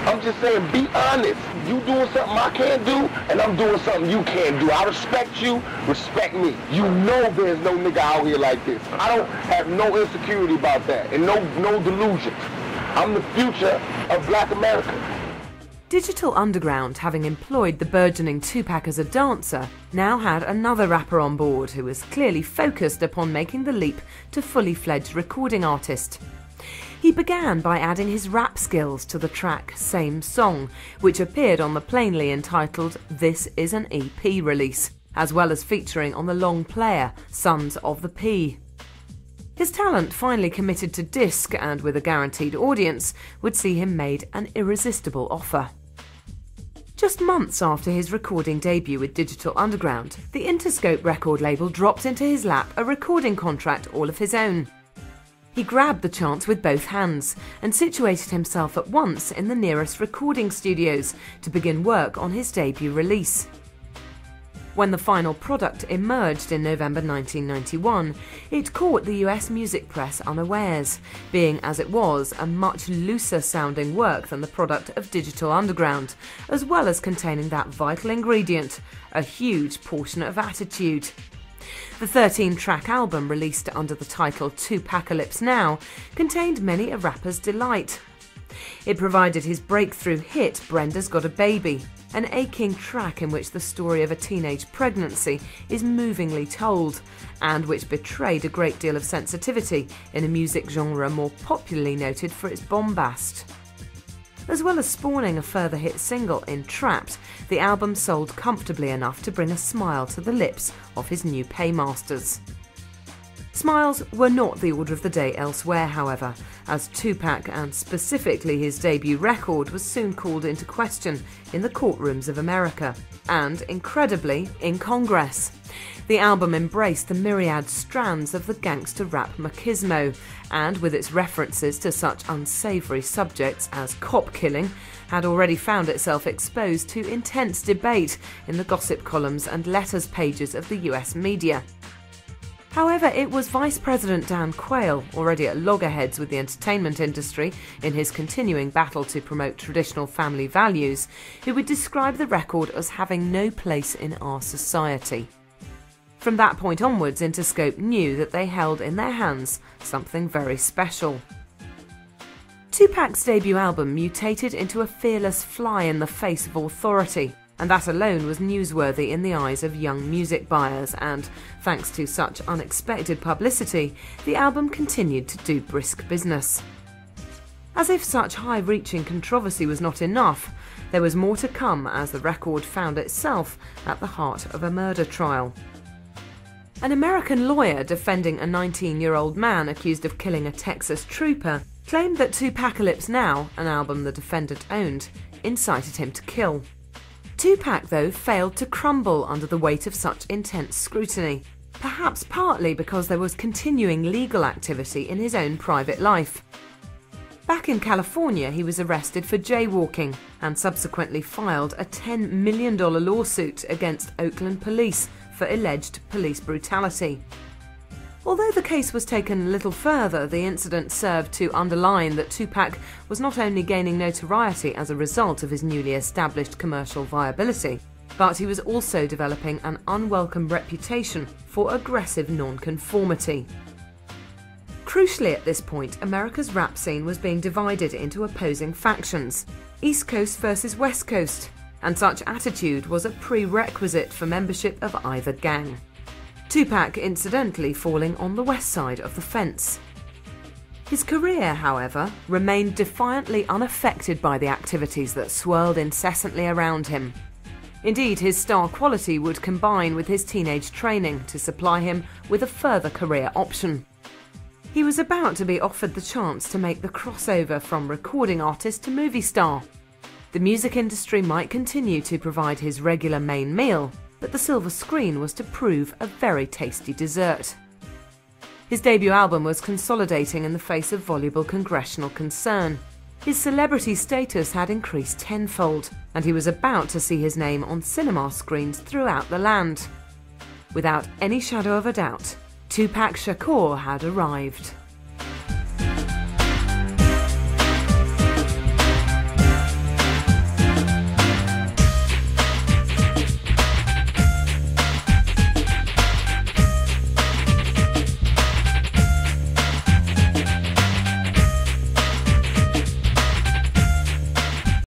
I'm just saying, be honest. You doing something I can't do, and I'm doing something you can't do. I respect you, respect me. You know there's no nigga out here like this. I don't have no insecurity about that, and no delusions. I'm the future of Black America. Digital Underground, having employed the burgeoning Tupac as a dancer, now had another rapper on board who was clearly focused upon making the leap to fully fledged recording artist. He began by adding his rap skills to the track Same Song, which appeared on the plainly entitled This Is an EP release, as well as featuring on the long player Sons of the P. His talent finally committed to disc and with a guaranteed audience would see him made an irresistible offer. Just months after his recording debut with Digital Underground, the Interscope record label dropped into his lap a recording contract all of his own. He grabbed the chance with both hands and situated himself at once in the nearest recording studios to begin work on his debut release. When the final product emerged in November 1991, it caught the US music press unawares, being as it was a much looser sounding work than the product of Digital Underground, as well as containing that vital ingredient, a huge portion of attitude. The 13-track album, released under the title Tupacalypse Now, contained many a rapper's delight. It provided his breakthrough hit Brenda's Got a Baby, an aching track in which the story of a teenage pregnancy is movingly told, and which betrayed a great deal of sensitivity in a music genre more popularly noted for its bombast. As well as spawning a further hit single in Trapped, the album sold comfortably enough to bring a smile to the lips of his new paymasters. Smiles were not the order of the day elsewhere, however, as Tupac, and specifically his debut record, was soon called into question in the courtrooms of America, and, incredibly, in Congress. The album embraced the myriad strands of the gangster rap machismo, and with its references to such unsavoury subjects as cop killing, had already found itself exposed to intense debate in the gossip columns and letters pages of the US media. However, it was Vice President Dan Quayle, already at loggerheads with the entertainment industry in his continuing battle to promote traditional family values, who would describe the record as having no place in our society. From that point onwards, Interscope knew that they held in their hands something very special. Tupac's debut album mutated into a fearless fly in the face of authority, and that alone was newsworthy in the eyes of young music buyers, and, thanks to such unexpected publicity, the album continued to do brisk business. As if such high-reaching controversy was not enough, there was more to come as the record found itself at the heart of a murder trial. An American lawyer defending a 19-year-old man accused of killing a Texas trooper claimed that Tupacalypse Now, an album the defendant owned, incited him to kill. Tupac, though, failed to crumble under the weight of such intense scrutiny, perhaps partly because there was continuing legal activity in his own private life. Back in California, he was arrested for jaywalking and subsequently filed a $10 million lawsuit against Oakland police for alleged police brutality. Although the case was taken a little further, the incident served to underline that Tupac was not only gaining notoriety as a result of his newly established commercial viability, but he was also developing an unwelcome reputation for aggressive nonconformity. Crucially at this point, America's rap scene was being divided into opposing factions, East Coast versus West Coast, and such attitude was a prerequisite for membership of either gang. Tupac incidentally falling on the west side of the fence. His career, however, remained defiantly unaffected by the activities that swirled incessantly around him. Indeed, his star quality would combine with his teenage training to supply him with a further career option. He was about to be offered the chance to make the crossover from recording artist to movie star. The music industry might continue to provide his regular main meal, but the silver screen was to prove a very tasty dessert. His debut album was consolidating in the face of voluble congressional concern. His celebrity status had increased tenfold, and he was about to see his name on cinema screens throughout the land. Without any shadow of a doubt, Tupac Shakur had arrived.